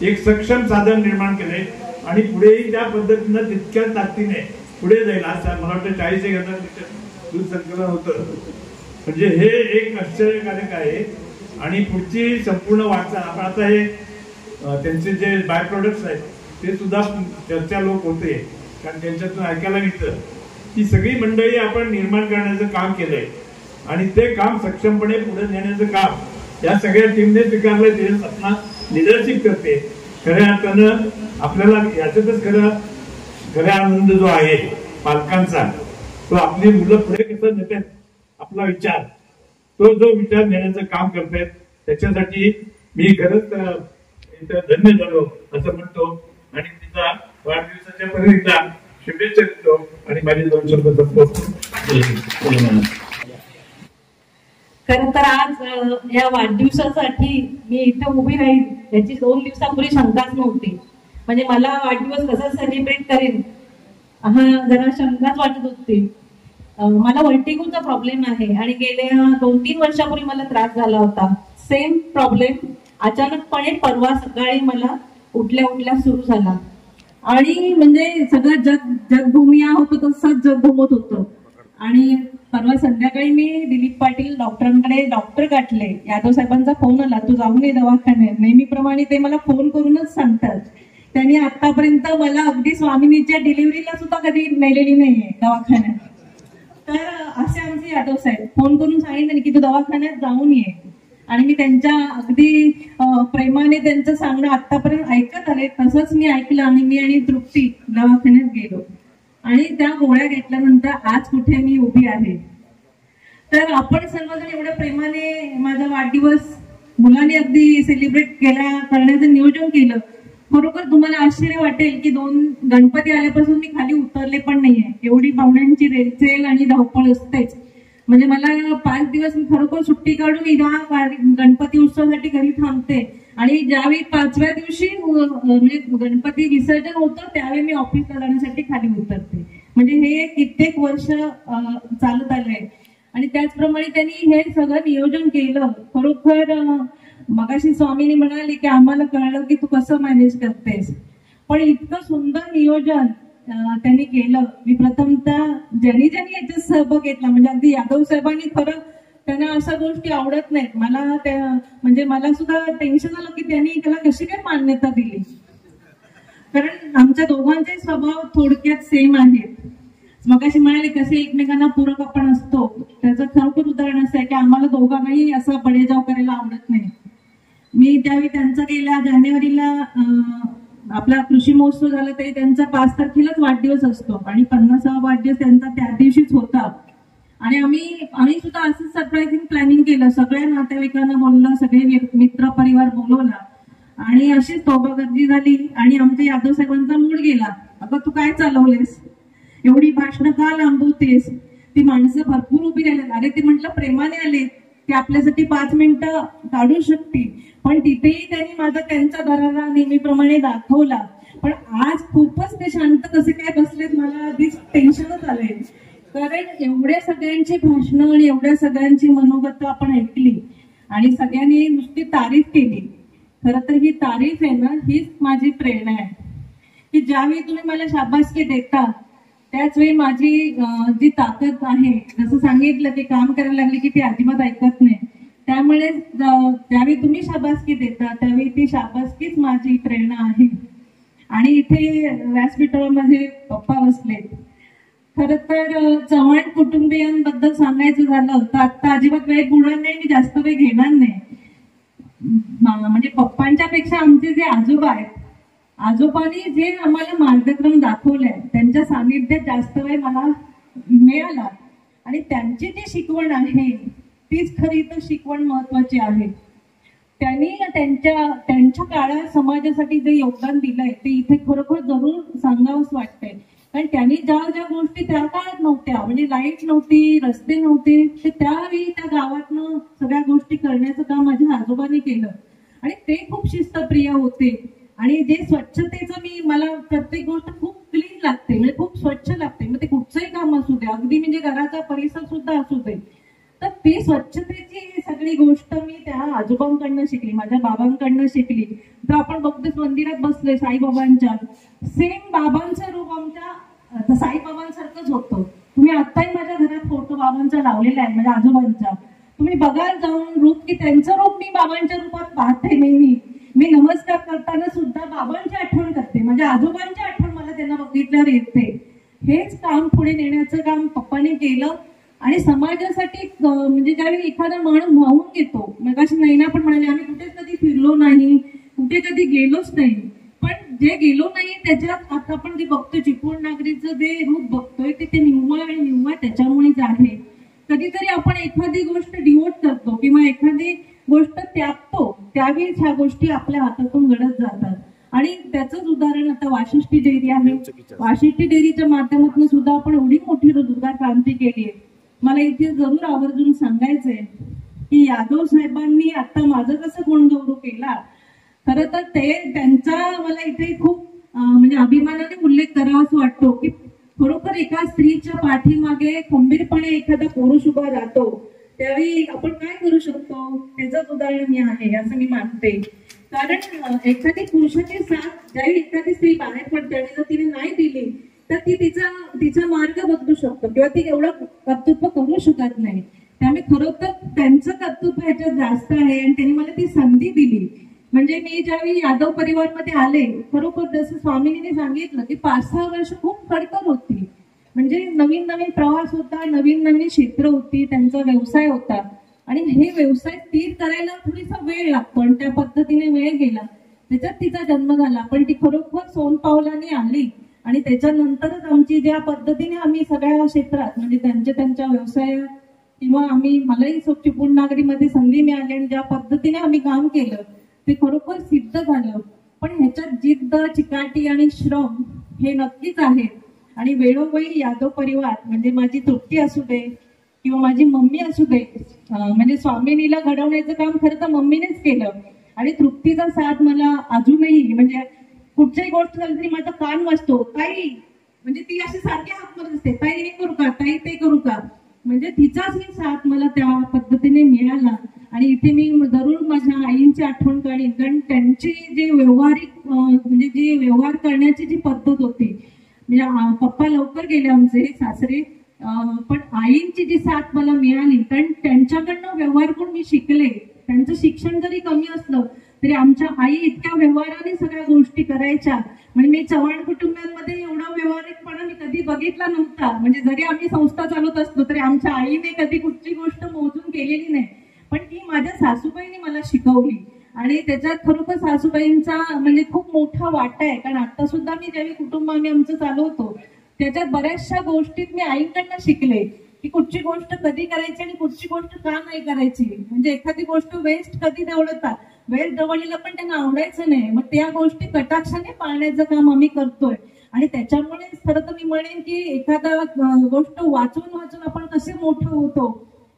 एक सक्षम साधन निर्माण केले आणि पुढेही त्या पद्धतीनं तितक्याच ताकदीने पुढे जाईल. आज मला वाटतं 40,000 दूध संकलन होतं. म्हणजे हे एक आश्चर्यकारक आहे. आणि पुढची संपूर्ण वाटचाल आपण आता हे त्यांचे जे बाय प्रोडक्ट्स आहेत ते सुद्धा चर्चा लोक होते, कारण त्यांच्यातून ऐकायला मिळतं की सगळी मंडळी आपण निर्माण करण्याचं काम केलंय आणि ते काम सक्षमपणे पुढे नेण्याचं काम या सगळ्या टीमने स्वीकारलंय. ते आपला लिडरशिप करते. खऱ्या अर्थानं आपल्याला याच्यातच खरा आनंद जो आहे पालकांचा, तो आपली मुलं पुढे कसं नेतात आपला विचार, तो जो विचार नेण्याचं काम करतायत त्याच्यासाठी मी खरंच धन्य झालो असं म्हणतो आणि तिचा वाढदिवसाच्या पर्यंत शुभेच्छा देतो आणि माझे 2 शब्द संपवतो. खरं तर आज या वाढदिवसासाठी मी इथे उभी राहील याची 2 दिवसापूर्वी शंकाच नव्हती. म्हणजे मला वाढदिवस कसा सेलिब्रेट करेन हा जरा शंकाच वाटत होती. मला व्हर्टिगोचा प्रॉब्लेम आहे आणि गेल्या 2-3 वर्षापूर्वी मला त्रास झाला होता. सेम प्रॉब्लेम अचानकपणे परवा सकाळी मला उठल्या सुरू झाला आणि म्हणजे सगळं जग घुमिया होतं तसंच जग घुमत होतं. आणि परवा संध्याकाळी मी दिलीप पाटील डॉक्टरांकडे डॉक्टर गाठले. यादव साहेबांचा फोन आला, तू जाऊन ये दवाखान्यात. नेहमीप्रमाणे ते मला फोन करूनच सांगतात. त्यांनी आतापर्यंत मला अगदी स्वामिनीच्या डिलिव्हरीला सुद्धा कधी नेलेली नाहीये दवाखान्यात. तर असे आमचे यादव साहेब फोन करून सांगितलं की तू दवाखान्यात जाऊन ये. आणि मी त्यांच्या अगदी प्रेमाने त्यांचं सांगणं आतापर्यंत ऐकत आले. तसंच मी ऐकलं आणि मी आणि तृप्ती दवाखान्यात गेलो आणि त्या गोळ्या घेतल्यानंतर आज कुठे मी उभी आहे. तर आपण सर्वजण एवढ्या प्रेमाने माझा वाढदिवस मुलांनी अगदी सेलिब्रेट करण्याचं नियोजन केलं. खरोखर तुम्हाला आश्चर्य वाटेल की 2 गणपती आल्यापासून मी खाली उतरले पण नाहीये. एवढी पाहुण्यांची रेलचेल आणि धावपळ असतेच. म्हणजे मला 5 दिवस मी खरोखर सुट्टी काढून या गणपती उत्सवासाठी घरी थांबते आणि ज्यावेळी 5व्या दिवशी म्हणजे गणपती विसर्जन होतं त्यावेळी मी ऑफिसला जाण्यासाठी खाली उतरते. म्हणजे हे कित्येक वर्ष चालत आलंय आणि त्याचप्रमाणे त्यांनी हे सगळं नियोजन केलं. खरोखर मगाशी स्वामीनी म्हणाले की आम्हाला कळलं की तू कसं मॅनेज करतेस, पण इतकं सुंदर नियोजन त्यांनी केलं. मी प्रथमतः ज्यांनी याच्यात सहभाग घेतला म्हणजे अगदी यादव साहेबांनी खरं त्यांना अशा गोष्टी आवडत नाहीत. मला म्हणजे मला सुद्धा टेन्शन आलं की त्यांनी त्याला कशी काय मान्यता दिली, कारण आमच्या दोघांचे स्वभाव थोडक्यात सेम आहेत. मगाशी म्हणाले कसे एकमेकांना पूरक आपण असतो, त्याचं खरोखर उदाहरण असं आहे की आम्हाला दोघांनाही असा बडेजाव करायला आवडत नाही. मी त्यावेळी त्यांचा गेल्या जानेवारीला आपला कृषी महोत्सव झाला तरी त्यांचा 5 तारखेलाच वाढदिवस असतो आणि 50वा वाढदिवस त्यांचा त्या दिवशीच होता. आणि आम्ही सुद्धा असंच सरप्राइझिंग प्लॅनिंग केलं. सगळ्या नातेवाईकांना बोललं, सगळे मित्र परिवार बोलवला आणि अशीच तोबागर्दी झाली आणि आमच्या यादव साहेबांचा मूड गेला. अगं तू काय चालवलेस, एवढी भाषणं का लांबवतेस, ती माणसं भरपूर उभी राहिली. अरे ते म्हटलं प्रेमाने आले ते आपल्यासाठी 5 मिनिटं काढू शकतील, पण तिथेही त्यांनी माझा त्यांचा दरारा नेहमीप्रमाणे दाखवला. पण आज खूपच ते शांत कसे काय बसलेत मला आधीच टेन्शनच आलंय, कारण एवढ्या सगळ्यांची भाषणं आणि एवढ्या सगळ्यांची मनोगत आपण ऐकली आणि सगळ्यांनी नुसती तारीफ केली. खरं तर ही तारीफ आहे ना, हीच माझी प्रेरणा आहे की ज्यावेळी तुम्ही मला शाबासकी देता त्याच वेळी माझी जी ताकद आहे, जसं सांगितलं की काम करायला लागली की ती अजिबात ऐकत नाही. त्यामुळे ज्यावेळी तुम्ही शाबासकी देता त्यावेळी ती शाबासकीच माझी प्रेरणा आहे. आणि इथे व्यासपीठामध्ये पप्पा बसले. खर तर चव्हाण कुटुंबियांबद्दल सांगायचं झालं तर आता अजिबात वेळ बोलणार नाही, मी जास्त वेळ घेणार नाही. म्हणजे पप्पांच्या पेक्षा आमचे जे आजोबा आहेत, आजोबांनी जे आम्हाला मार्गक्रम दाखवलंय त्यांच्या सानिध्यात जास्त वेळ मला मिळाला आणि त्यांची जी शिकवण आहे तीच खरी तर शिकवण महत्वाची आहे. त्यांनी त्यांच्या काळात समाजासाठी जे योगदान दिलंय ते इथे खरोखर जरूर सांगावंच वाटतंय. कारण त्यांनी ज्या गोष्टी त्या काळात नव्हत्या, म्हणजे लाईट नव्हती, रस्ते नव्हते, ते त्यावेळी त्या गावातनं सगळ्या गोष्टी करण्याचं काम माझ्या आजोबांनी केलं आणि ते खूप शिस्तप्रिय होते. आणि जे स्वच्छतेचं मला प्रत्येक गोष्ट खूप क्लीन लागते, म्हणजे खूप स्वच्छ लागते. मग ते कुठचंही काम असू दे, अगदी म्हणजे घराचा परिसर सुद्धा असू दे, तर ती स्वच्छतेची सगळी गोष्ट मी त्या आजोबांकडनं शिकली, माझ्या बाबांकडनं शिकली. तर आपण बघतोच मंदिरात बसलोय साईबाबांच्या, सेम बाबांचं रूप आमच्या साईबाबांसारखंच होतं. तुम्ही आत्ताही माझ्या घरात फोटो बाबांचा लावलेला आहे, माझ्या आजोबांचा. तुम्ही बघाल जाऊन रूप की त्यांचं रूप मी बाबांच्या रूपात पाहते नेहमी. मी नमस्कार करताना सुद्धा बाबांची आठवण करते, माझ्या आजोबांची आठवण मला त्यांना बघितल्यावर येते. हेच काम पुढे नेण्याचं काम पप्पाने केलं. आणि समाजासाठी म्हणजे ज्यावेळी एखादा माणूस वाहून घेतो, मग अशी नैना पण म्हणाली आम्ही कुठेच कधी फिरलो नाही, कुठे कधी गेलोच नाही, पण जे गेलो नाही त्याच्यात आता आपण जे बघतोय चिपळूण नागरीचं जे रूप बघतोय ते निव्वळ आणि निव्वळ त्याच्यामुळेच आहे. कधीतरी आपण एखादी गोष्ट डिवोट करतो किंवा एखादी गोष्ट त्यागतो, त्यावेळी ह्या गोष्टी आपल्या हातातून घडत जातात. आणि त्याचंच उदाहरण आता वाशिष्ठी डेअरी आहे. वाशिष्ठी डेअरीच्या माध्यमातून सुद्धा आपण एवढी मोठी रोजगार क्रांती केली आहे. मला इथे जरूर आवर्जून सांगायचंय की यादव साहेबांनी आता माझं कसं गुणगौरव केला, खरं तर ते त्यांचा मला इथे खूप म्हणजे अभिमानाने उल्लेख करावा असं वाटतो की खरोखर एका स्त्रीच्या पाठीमागे खंबीरपणे एखादा पुरुष उभा राहतो, त्यावेळी आपण काय करू शकतो त्याचंच उदाहरण मी आहे असं मी मानते. कारण एखादी पुरुषाची साथ ज्यावेळी एखादी स्त्री बाहेर पडते आणि जर तिने नाही दिली तर ती तिचा मार्ग बदलू शकतो किंवा ती एवढं कर्तृत्व करू शकत नाही. त्यामुळे खरोखर त्यांचं कर्तृत्व ह्याच्यात जास्त आहे आणि त्यांनी मला ती संधी दिली. म्हणजे मी ज्यावेळी यादव परिवारमध्ये आले, खरोखर जसं स्वामींनी सांगितलं की 5-6 वर्ष खूप खडतर होती. म्हणजे नवीन नवीन प्रवास होता, नवीन नवीन क्षेत्र होती, त्यांचा व्यवसाय होता आणि हे व्यवसाय स्थिर करायला थोडीसा वेळ लागतो आणि त्या पद्धतीने वेळ गेला, त्याच्यात तिचा जन्म झाला. पण ती खरोखर सोनपावलाने आली आणि त्याच्यानंतरच आमची ज्या पद्धतीने आम्ही सगळ्या क्षेत्रात म्हणजे त्यांच्या व्यवसायात किंवा मलाही चिपळूण नागरीमध्ये संधी मिळाली आणि ज्या पद्धतीने आम्ही काम केलं ते खरोखर सिद्ध झालं. पण ह्याच्यात जिद्द, चिकाटी आणि श्रम हे नक्कीच आहे. आणि वेळोवेळी यादव परिवार म्हणजे माझी तृप्ती असू दे किंवा माझी मम्मी असू दे, म्हणजे स्वामिनीला घडवण्याचं काम खरं तर मम्मीनेच केलं. आणि तृप्तीचा साथ मला अजूनही म्हणजे कुठच्याही गोष्ट झाली तरी माझा कान वाजतो, ताई म्हणजे ती अशी सारखी हात मारत असते, ताई हे करू का, ताई ते करू का. म्हणजे तिचाच ही साथ मला त्या पद्धतीने मिळाला. आणि इथे मी जरूर माझ्या आईंची आठवण काढीन, कारण त्यांची जी व्यावहारिक म्हणजे जी व्यवहार करण्याची जी पद्धत होती, म्हणजे पप्पा लवकर गेले आमचे सासरे, पण आईंची जी साथ मला मिळाली कारण त्यांच्याकडनं व्यवहार करून मी शिकले. त्यांचं शिक्षण जरी कमी असलं तरी आमच्या आई इतक्या व्यवहाराने सगळ्या गोष्टी करायच्या. म्हणजे मी चव्हाण कुटुंबांमध्ये एवढा व्यवहारिकपणा मी कधी बघितला नव्हता. म्हणजे जरी आम्ही संस्था चालवत असतो तरी आमच्या आईने कधी कुठची गोष्ट मोजून केलेली नाही, पण ती माझ्या सासूबाईंनी मला शिकवली. आणि त्याच्यात खरोखर सासूबाईंचा म्हणजे खूप मोठा वाटा आहे. कारण आता सुद्धा मी ज्यावेळी कुटुंब आम्ही आमचं चालवतो त्याच्यात बऱ्याचशा गोष्टीत मी आईंकडनं शिकले की कुठची गोष्ट कधी करायची आणि कुठची गोष्ट का नाही करायची. म्हणजे एखादी गोष्ट वेस्ट कधी दवडतात, वेळ दवडलेलं पण त्यांना आवडायचं नाही, मग त्या गोष्टी कटाक्षाने पाळण्याचं काम आम्ही करतोय. आणि त्याच्यामुळे खरं तर मी म्हणेन की एखादा गोष्ट वाचून आपण कसे मोठं होतो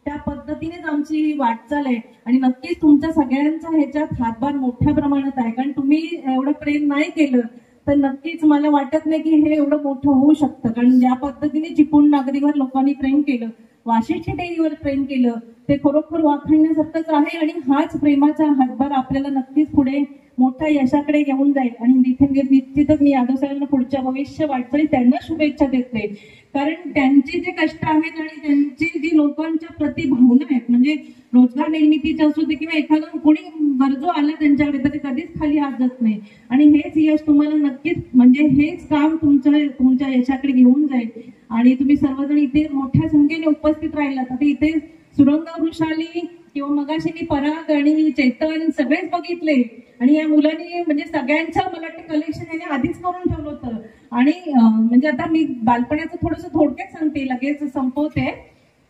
त्या पद्धतीनेच आमची वाटचाल आहे. आणि नक्कीच तुमच्या सगळ्यांचा ह्याच्यात हातभार मोठ्या प्रमाणात आहे. कारण तुम्ही एवढं प्रेम नाही केलं तर नक्कीच मला वाटत नाही की हे एवढं मोठं होऊ शकतं. कारण ज्या पद्धतीने चिपळूण नागरीवर लोकांनी प्रेम केलं, वाशिष्ठी डेअरीवर प्रेम केलं, ते खरोखर वाखाणण्यासारखंच आहे. आणि हाच प्रेमाचा हातभार आपल्याला नक्कीच पुढे मोठ्या यशाकडे घेऊन जाईल. आणि निश्चितच मी यादव साहेबांना पुढच्या भविष्य वाटचाली त्यांना शुभेच्छा देते. कारण त्यांचे जे कष्ट आहेत आणि त्यांची जी लोकांच्या प्रति भावना आहेत, म्हणजे रोजगार निर्मितीचे असू दे किंवा एखादा कोणी गरजू आला त्यांच्याकडे तर ते कधीच खाली हात जात नाही. आणि हेच यश तुम्हाला नक्कीच म्हणजे हेच काम तुमच्या यशाकडे घेऊन जाईल. आणि तुम्ही सर्वजण इथे मोठ्या संख्येने उपस्थित राहिलात. आता इथे सुरंग वृषाली किंवा मगाशी मी पराग आणि चैतन सगळेच बघितले. आणि या मुलांनी म्हणजे सगळ्यांचं मला वाटतं कलेक्शन याने आधीच करून ठेवलं होतं. आणि म्हणजे आता मी बालपणाचं थोडंसं थोडक्यात सांगते, लगेच संपवते.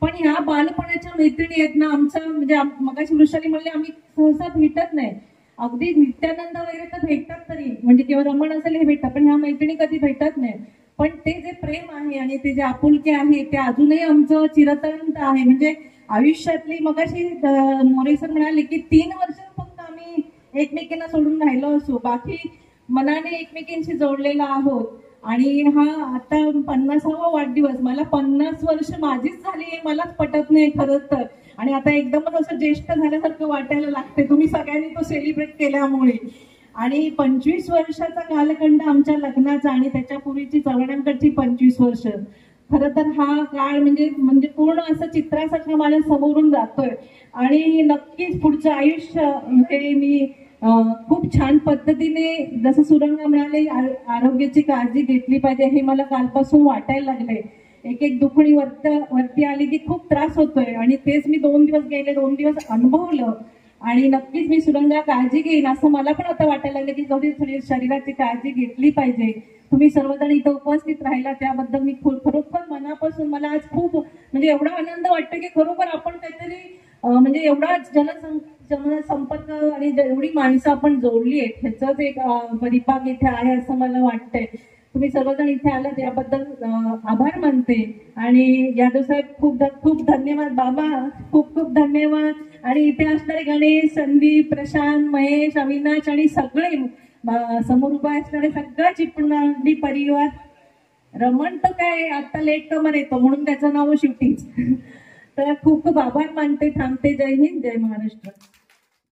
पण ह्या बालपणाच्या मैत्रिणी आहेत ना, आमचं म्हणजे मगाशी वृषाली म्हणले आम्ही सहसा भेटत नाही. अगदी नित्यानंद वगैरे तर भेटतात तरी, म्हणजे किंवा रमण असेल हे भेटतात, पण ह्या मैत्रिणी कधी भेटत नाही. पण ते जे प्रेम आहे आणि ते जे आपुलकी आहे ते अजूनही आमचं चिरतंत आहे. म्हणजे आयुष्यातली मगाशी मोरे सर म्हणाले की 3 वर्ष फक्त आम्ही एकमेकींना सोडून राहिलो असो, बाकी मनाने एकमेकींशी जोडलेला आहोत. आणि हा आता 50वा वाढदिवस, मला 50 वर्ष माझीच झाली हे मलाच पटत नाही खरंच तर. आणि आता एकदमच असं ज्येष्ठ झाल्यासारखं वाटायला लागते तुम्ही सगळ्यांनी तो सेलिब्रेट केल्यामुळे. आणि 25 वर्षाचा कालखंड आमच्या लग्नाचा आणि त्याच्यापूर्वीची चवण्यांकडची 25 वर्ष, खरं तर हा काळ म्हणजे पूर्ण असं चित्रासारखं माझ्या समोरून जातोय. आणि नक्कीच पुढचं आयुष्य हे मी खूप छान पद्धतीने, जसं सुरंगा म्हणाले, आरोग्याची काळजी घेतली पाहिजे हे मला कालपासून वाटायला लागले. एक दुखणी वरती आली की खूप त्रास होतोय आणि तेच मी 2 दिवस अनुभवलं. आणि नक्कीच मी सुरंगा काळजी घेईन असं मला पण आता वाटायला लागलं की थोडी शरीराची काळजी घेतली पाहिजे. तुम्ही सर्वजण इथं उपस्थित राहिला त्याबद्दल मी खरोखर मनापासून, मला आज खूप एवढा आनंद वाटतो की खरोखर आपण काहीतरी एवढा जनसंपर्क आणि एवढी माणसं आपण जोडली आहेत ह्याचाच एक परिपाक इथे आहे असं मला वाटतंय. तुम्ही सर्वजण इथे आलात याबद्दल आभार मानते. आणि यादव साहेब खूप खूप धन्यवाद. बाबा खूप खूप धन्यवाद. आणि इथे असणारे गणेश, संदीप, प्रशांत, महेश, अविनाश आणि सगळे समोर उभा असणारे सगळा चिपळूण परिवार. रमण तर काय आता लेट कमर येतो म्हणून त्याचं नाव शिवटीच. तर खूप खूप आभार मानते, थांबते. जय हिंद, जय महाराष्ट्र.